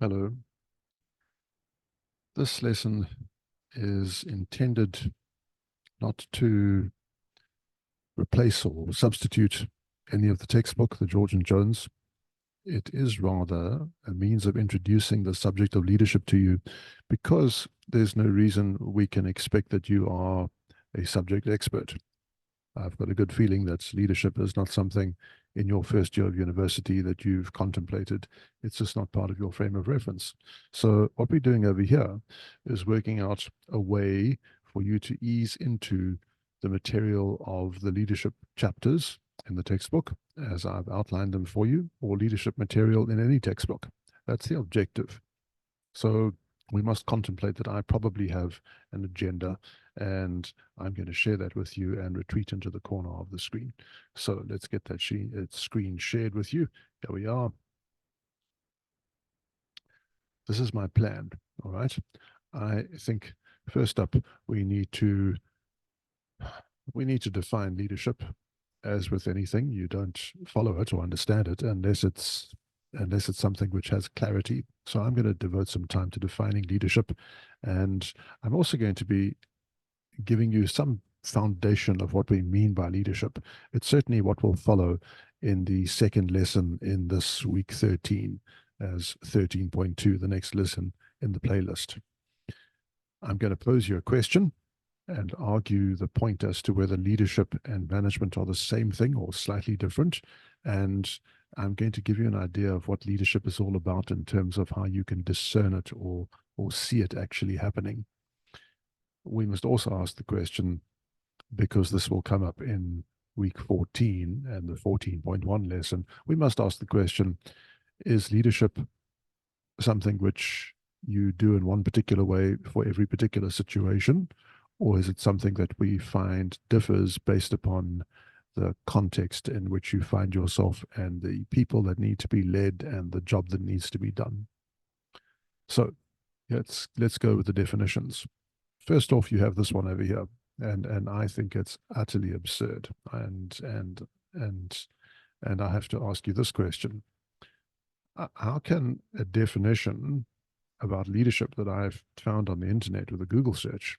Hello. This lesson is intended not to replace or substitute any of the textbook, the George and Jones. It is rather a means of introducing the subject of leadership to you because there's no reason we can expect that you are a subject expert. I've got a good feeling that leadership is not something in your first year of university that you've contemplated. It's just not part of your frame of reference. So what we're doing over here is working out a way for you to ease into the material of the leadership chapters in the textbook, as I've outlined them for you, or leadership material in any textbook. That's the objective. So we must contemplate that I probably have an agenda, and I'm going to share that with you and retreat into the corner of the screen. So let's get that screen shared with you. Here we are. This is my plan. All right. I think first up, we need to define leadership. As with anything, you don't follow it or understand it unless it's something which has clarity. So I'm going to devote some time to defining leadership, and I'm also going to be giving you some foundation of what we mean by leadership. It's certainly what will follow in the second lesson in this week 13 as 13.2, the next lesson in the playlist. I'm going to pose you a question and argue the point as to whether leadership and management are the same thing or slightly different. And I'm going to give you an idea of what leadership is all about in terms of how you can discern it or see it actually happening. We must also ask the question, because this will come up in week 14 and the 14.1 lesson, we must ask the question, is leadership something which you do in one particular way for every particular situation? Or is it something that we find differs based upon the context in which you find yourself and the people that need to be led and the job that needs to be done? So let's go with the definitions. First off, you have this one over here, and I think it's utterly absurd. And I have to ask you this question: how can a definition about leadership that I've found on the internet with a Google search,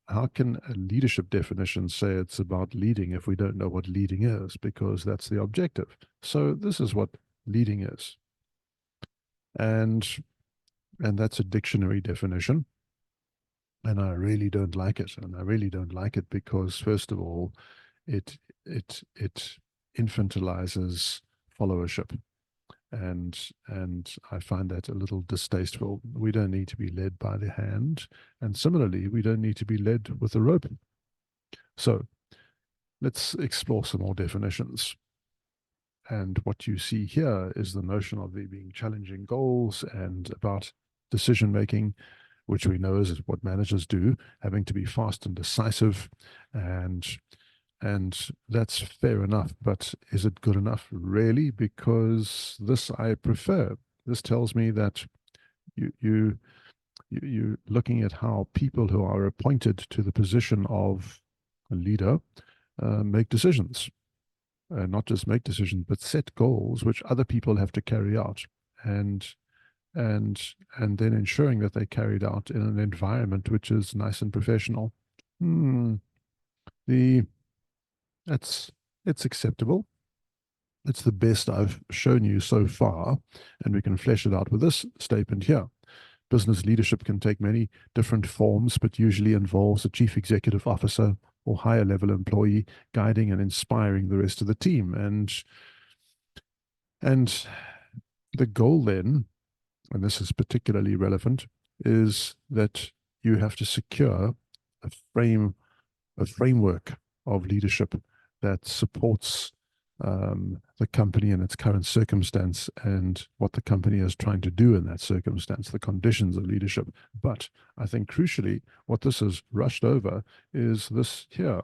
how can a leadership definition say it's about leading if we don't know what leading is? Because that's the objective. So this is what leading is. And that's a dictionary definition. And I really don't like it. And I really don't like it because, first of all, it infantilizes followership. And I find that a little distasteful. We don't need to be led by the hand, and similarly, we don't need to be led with a rope. So let's explore some more definitions. And what you see here is the notion of there being challenging goals and about decision making, which we know is what managers do, having to be fast and decisive, and that's fair enough, but is it good enough really? Because this I prefer. This tells me that you're looking at how people who are appointed to the position of a leader make decisions, not just make decisions, but set goals which other people have to carry out, and then ensuring that they carried out in an environment which is nice and professional. The it's acceptable. It's the best I've shown you so far, and we can flesh it out with this statement here. Business leadership can take many different forms, but usually involves a chief executive officer or higher level employee guiding and inspiring the rest of the team. And the goal then, and this is particularly relevant, is that you have to secure a framework of leadership that supports the company in its current circumstance and what the company is trying to do in that circumstance, the conditions of leadership. But I think crucially, what this has rushed over is this here.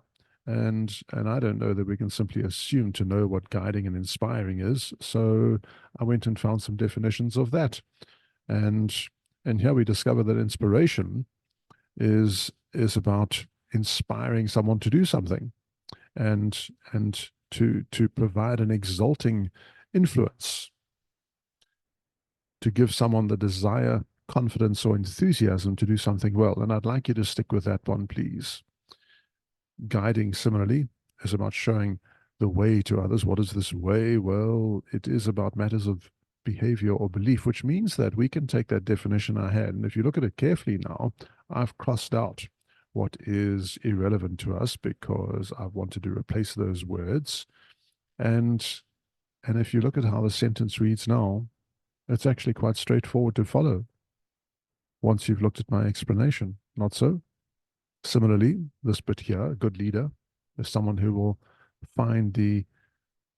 And I don't know that we can simply assume to know what guiding and inspiring is. So I went and found some definitions of that. And here we discover that inspiration is about inspiring someone to do something, and to provide an exalting influence. to give someone the desire, confidence, or enthusiasm to do something well. And I'd like you to stick with that one, please. Guiding, similarly, is about showing the way to others. What is this way? Well, it is about matters of behavior or belief, which means that we can take that definition I had. And if you look at it carefully now, I've crossed out what is irrelevant to us because I wanted to replace those words. And if you look at how the sentence reads now, it's actually quite straightforward to follow once you've looked at my explanation. Not so? Similarly, this bit here, a good leader, is someone who will find the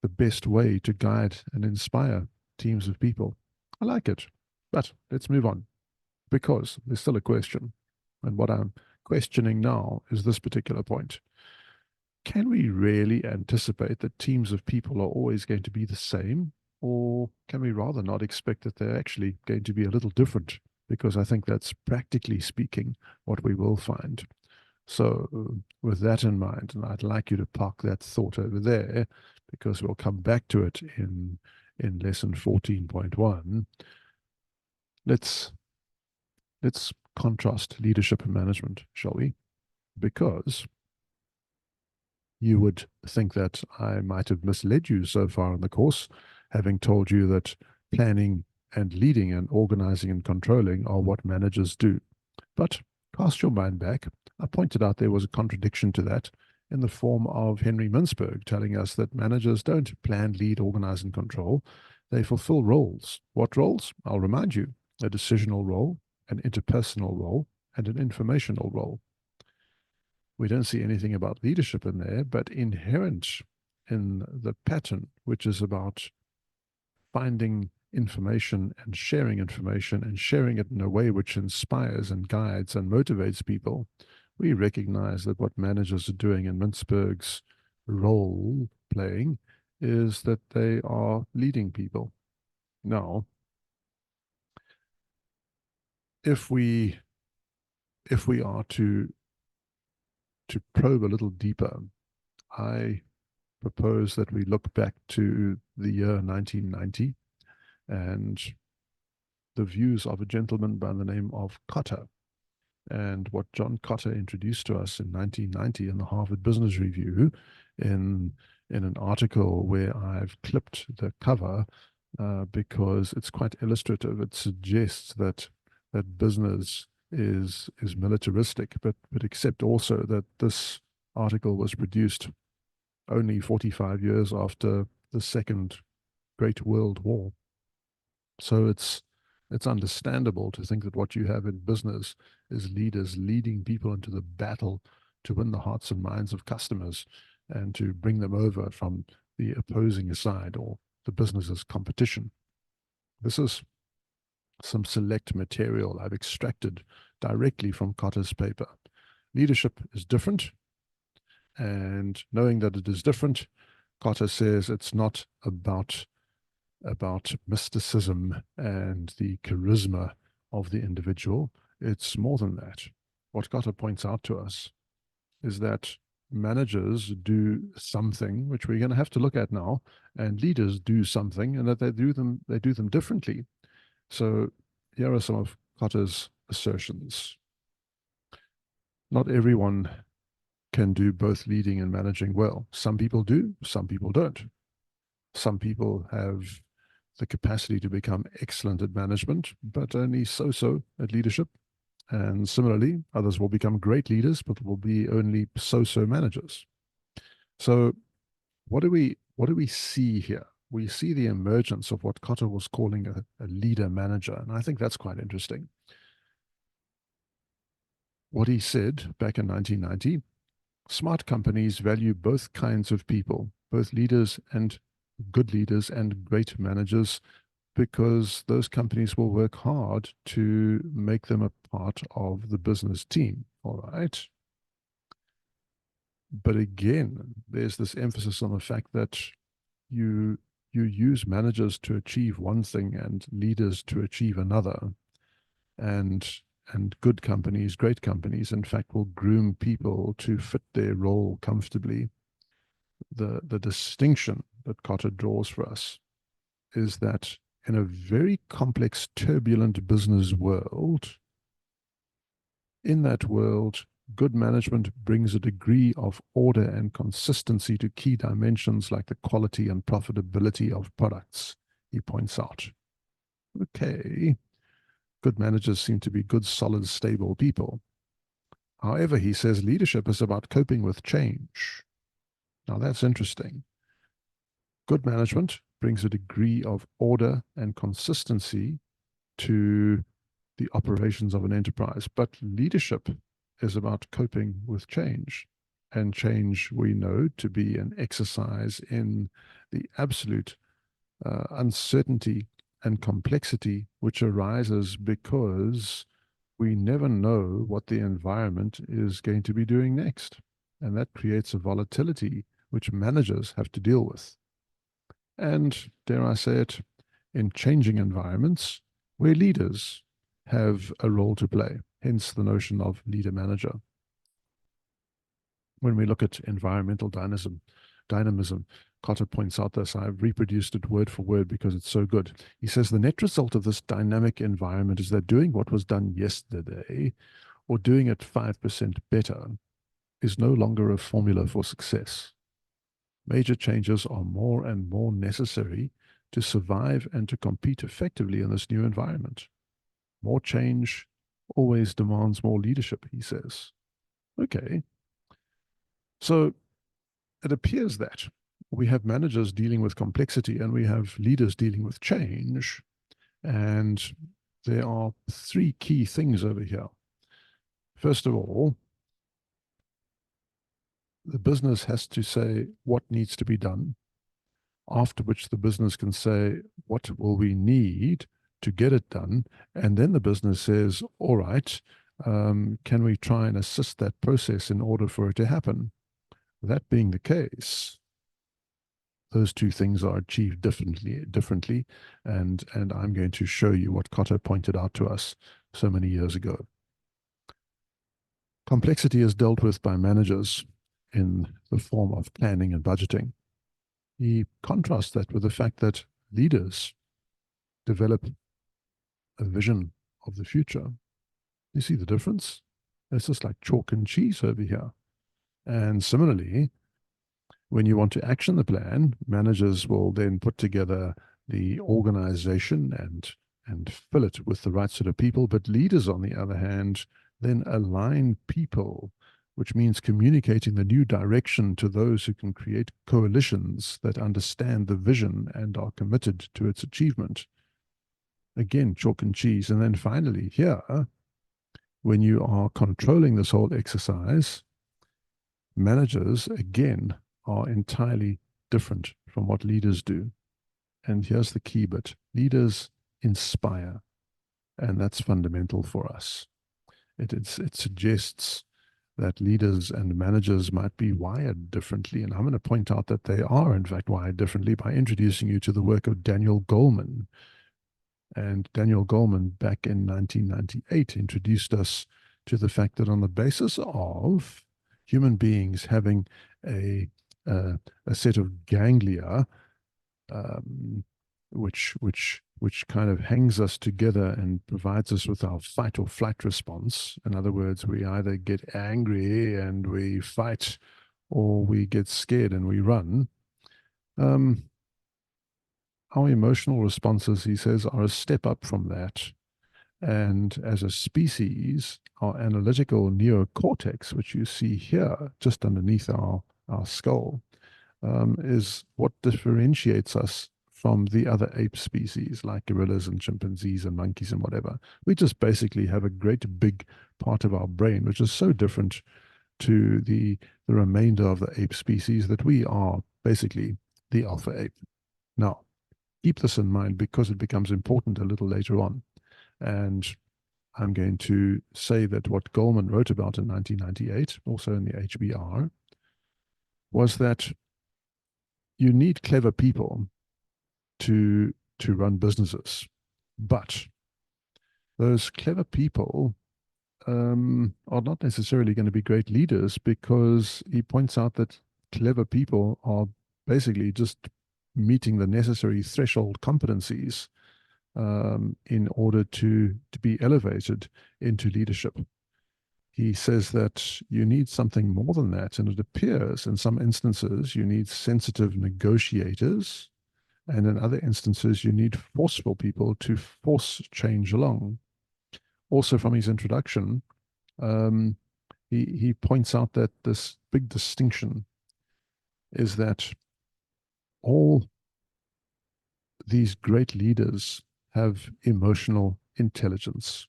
best way to guide and inspire teams of people. I like it. But let's move on because there's still a question. And what I'm questioning now is this particular point. Can we really anticipate that teams of people are always going to be the same? Or can we rather not expect that they're actually going to be a little different? Because I think that's practically speaking what we will find. So, with that in mind, and I'd like you to park that thought over there because we'll come back to it in lesson 14.1. Let's contrast leadership and management, shall we? Because you would think that I might have misled you so far in the course, having told you that planning and leading and organizing and controlling are what managers do. But cast your mind back. I pointed out there was a contradiction to that in the form of Henry Mintzberg telling us that managers don't plan, lead, organize, and control. They fulfill roles. What roles? I'll remind you: a decisional role, an interpersonal role, and an informational role. We don't see anything about leadership in there, but inherent in the pattern, which is about finding information and sharing it in a way which inspires and guides and motivates people, we recognize that what managers are doing in Mintzberg's role playing is that they are leading people. Now, if we are to probe a little deeper, I propose that we look back to the year 1990 and the views of a gentleman by the name of Kotter. And what John Kotter introduced to us in 1990 in the Harvard Business Review in an article where I've clipped the cover because it's quite illustrative. It suggests that business is militaristic, but except also that this article was produced only 45 years after the Second Great World War. So it's understandable to think that what you have in business is leaders leading people into the battle to win the hearts and minds of customers and to bring them over from the opposing side or the business's competition. This is some select material I've extracted directly from Kotter's paper. Leadership is different, and knowing that it is different, Kotter says it's not about mysticism and the charisma of the individual. It's more than that. What Kotter points out to us is that managers do something, which we're going to have to look at now, and leaders do something, and that they do them differently. So here are some of Kotter's assertions. Not everyone can do both leading and managing well. Some people do, some people don't. Some people have the capacity to become excellent at management, but only so-so at leadership. And similarly, others will become great leaders, but will be only so-so managers. So what do we see here? We see the emergence of what Kotter was calling a leader manager. And I think that's quite interesting. What he said back in 1990, smart companies value both kinds of people, both leaders and good leaders and great managers, because those companies will work hard to make them a part of the business team. All right. But again, there's this emphasis on the fact that you use managers to achieve one thing and leaders to achieve another. And good companies, great companies, in fact, will groom people to fit their role comfortably. The distinction that Kotter draws for us is that in a very complex, turbulent business world, in that world, good management brings a degree of order and consistency to key dimensions like the quality and profitability of products, he points out. Okay, good managers seem to be good, solid, stable people. However, he says leadership is about coping with change. Now that's interesting. Good management brings a degree of order and consistency to the operations of an enterprise, but leadership is about coping with change. And change we know to be an exercise in the absolute uncertainty and complexity which arises because we never know what the environment is going to be doing next. And that creates a volatility which managers have to deal with. And dare I say it, in changing environments where leaders have a role to play, hence the notion of leader manager. When we look at environmental dynamism, Cotter points out this. I've reproduced it word for word because it's so good. He says the net result of this dynamic environment is that doing what was done yesterday or doing it 5% better is no longer a formula for success. Major changes are more and more necessary to survive and to compete effectively in this new environment. More change always demands more leadership, he says. Okay. So it appears that we have managers dealing with complexity and we have leaders dealing with change. And there are three key things over here. First of all, the business has to say what needs to be done, after which the business can say, what will we need to get it done? And then the business says, all right, can we try and assist that process in order for it to happen? That being the case, those two things are achieved differently, and I'm going to show you what Cotter pointed out to us so many years ago. Complexity is dealt with by managers in the form of planning and budgeting. He contrasts that with the fact that leaders develop a vision of the future. You see the difference? It's just like chalk and cheese over here. And similarly, when you want to action the plan, managers will then put together the organization and fill it with the right sort of people. But leaders, on the other hand, then align people, which means communicating the new direction to those who can create coalitions that understand the vision and are committed to its achievement. Again, chalk and cheese. And then finally, here, when you are controlling this whole exercise, managers, again, are entirely different from what leaders do. And here's the key bit. Leaders inspire, and that's fundamental for us. It suggests that leaders and managers might be wired differently. And I'm going to point out that they are, in fact, wired differently by introducing you to the work of Daniel Goleman. And Daniel Goleman, back in 1998, introduced us to the fact that on the basis of human beings having a set of ganglia, which kind of hangs us together and provides us with our fight or flight response. In other words, we either get angry and we fight, or we get scared and we run. Our emotional responses, he says, are a step up from that. And as a species, our analytical neocortex, which you see here just underneath our skull, is what differentiates us from the other ape species like gorillas and chimpanzees and monkeys and whatever. We just basically have a great big part of our brain, which is so different to the remainder of the ape species that we are basically the alpha ape. Now, keep this in mind because it becomes important a little later on. And I'm going to say that what Goleman wrote about in 1998, also in the HBR, was that you need clever people to run businesses, but those clever people are not necessarily going to be great leaders, because he points out that clever people are basically just meeting the necessary threshold competencies in order to be elevated into leadership. He says that you need something more than that, and it appears in some instances you need sensitive negotiators, and in other instances you need forceful people to force change along. Also, from his introduction, um, he points out that this big distinction is that all these great leaders have emotional intelligence.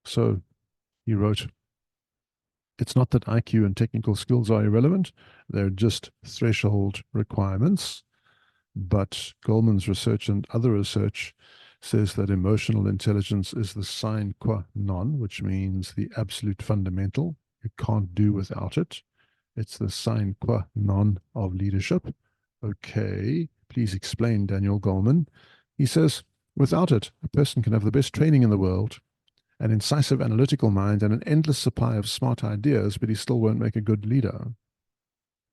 So he wrote, it's not that IQ and technical skills are irrelevant, they're just threshold requirements. But Goleman's research and other research says that emotional intelligence is the sine qua non, which means the absolute fundamental. You can't do without it. It's the sine qua non of leadership. Okay, please explain, Daniel Goleman. He says, without it, a person can have the best training in the world, an incisive analytical mind, and an endless supply of smart ideas, but he still won't make a good leader.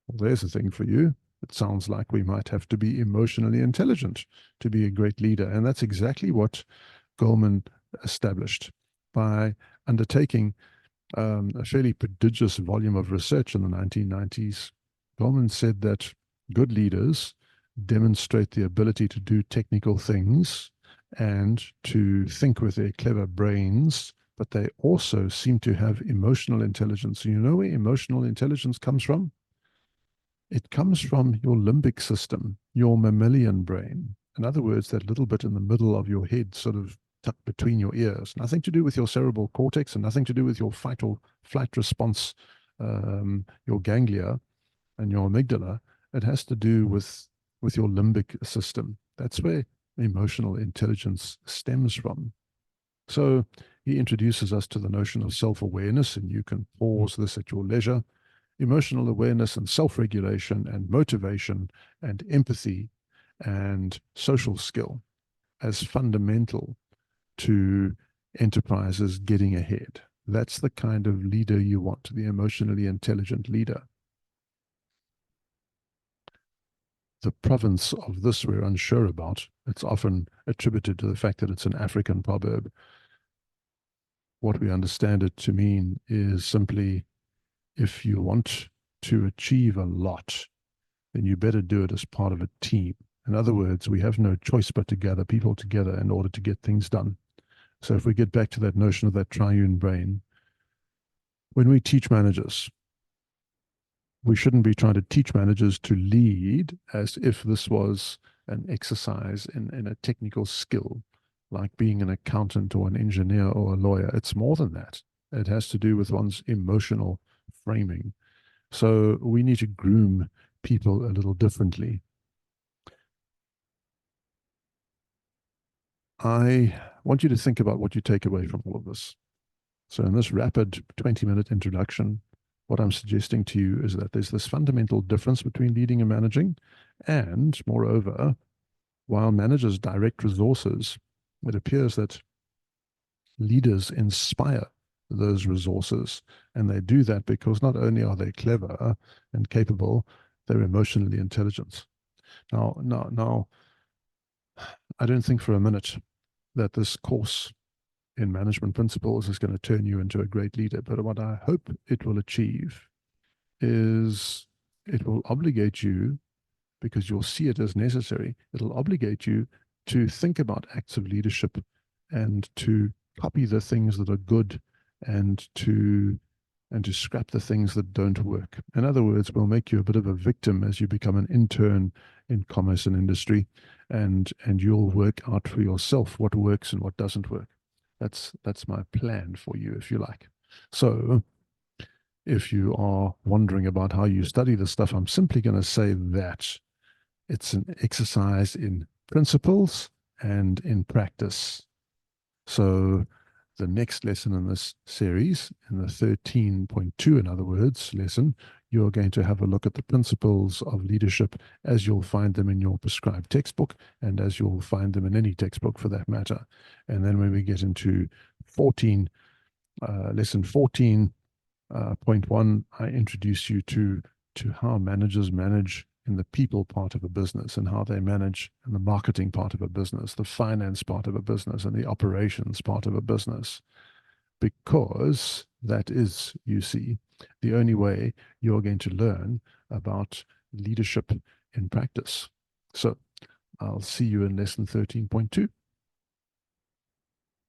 Well, there's a thing for you. It sounds like we might have to be emotionally intelligent to be a great leader. And that's exactly what Goleman established by undertaking a fairly prodigious volume of research in the 1990s. Goleman said that good leaders demonstrate the ability to do technical things and to think with their clever brains, but they also seem to have emotional intelligence. You know where emotional intelligence comes from? It comes from your limbic system, your mammalian brain. In other words, that little bit in the middle of your head, sort of tucked between your ears. Nothing to do with your cerebral cortex and nothing to do with your fight or flight response, your ganglia and your amygdala. It has to do with your limbic system. That's where emotional intelligence stems from. So he introduces us to the notion of self-awareness, and you can pause this at your leisure. Emotional awareness and self-regulation and motivation and empathy and social skill as fundamental to enterprises getting ahead. That's the kind of leader you want, the emotionally intelligent leader. The province of this we're unsure about. It's often attributed to the fact that it's an African proverb. What we understand it to mean is simply, if you want to achieve a lot, then you better do it as part of a team. In other words, we have no choice but to gather people together in order to get things done. So if we get back to that notion of that triune brain, when we teach managers, we shouldn't be trying to teach managers to lead as if this was an exercise in a technical skill, like being an accountant or an engineer or a lawyer. It's more than that. It has to do with one's emotional framing. So we need to groom people a little differently. I want you to think about what you take away from all of this. So, in this rapid 20-minute introduction, what I'm suggesting to you is that there's this fundamental difference between leading and managing. And moreover, while managers direct resources, it appears that leaders inspire those resources. And they do that because not only are they clever and capable, they're emotionally intelligent. Now, I don't think for a minute that this course in management principles is going to turn you into a great leader. But what I hope it will achieve is it will obligate you, because you'll see it as necessary, it'll obligate you to think about acts of leadership and to copy the things that are good and to scrap the things that don't work. In other words, we'll make you a bit of a victim as you become an intern in commerce and industry, and you'll work out for yourself what works and what doesn't work. That's my plan for you, if you like. So if you are wondering about how you study this stuff, I'm simply going to say that it's an exercise in principles and in practice. So the next lesson in this series, in the 13.2, in other words, lesson, you're going to have a look at the principles of leadership as you'll find them in your prescribed textbook and as you'll find them in any textbook for that matter. And then when we get into lesson 14.1, I introduce you to how managers manage in the people part of a business and how they manage, and the marketing part of a business, the finance part of a business, and the operations part of a business. Because that is, you see, the only way you're going to learn about leadership in practice. So I'll see you in lesson 13.2.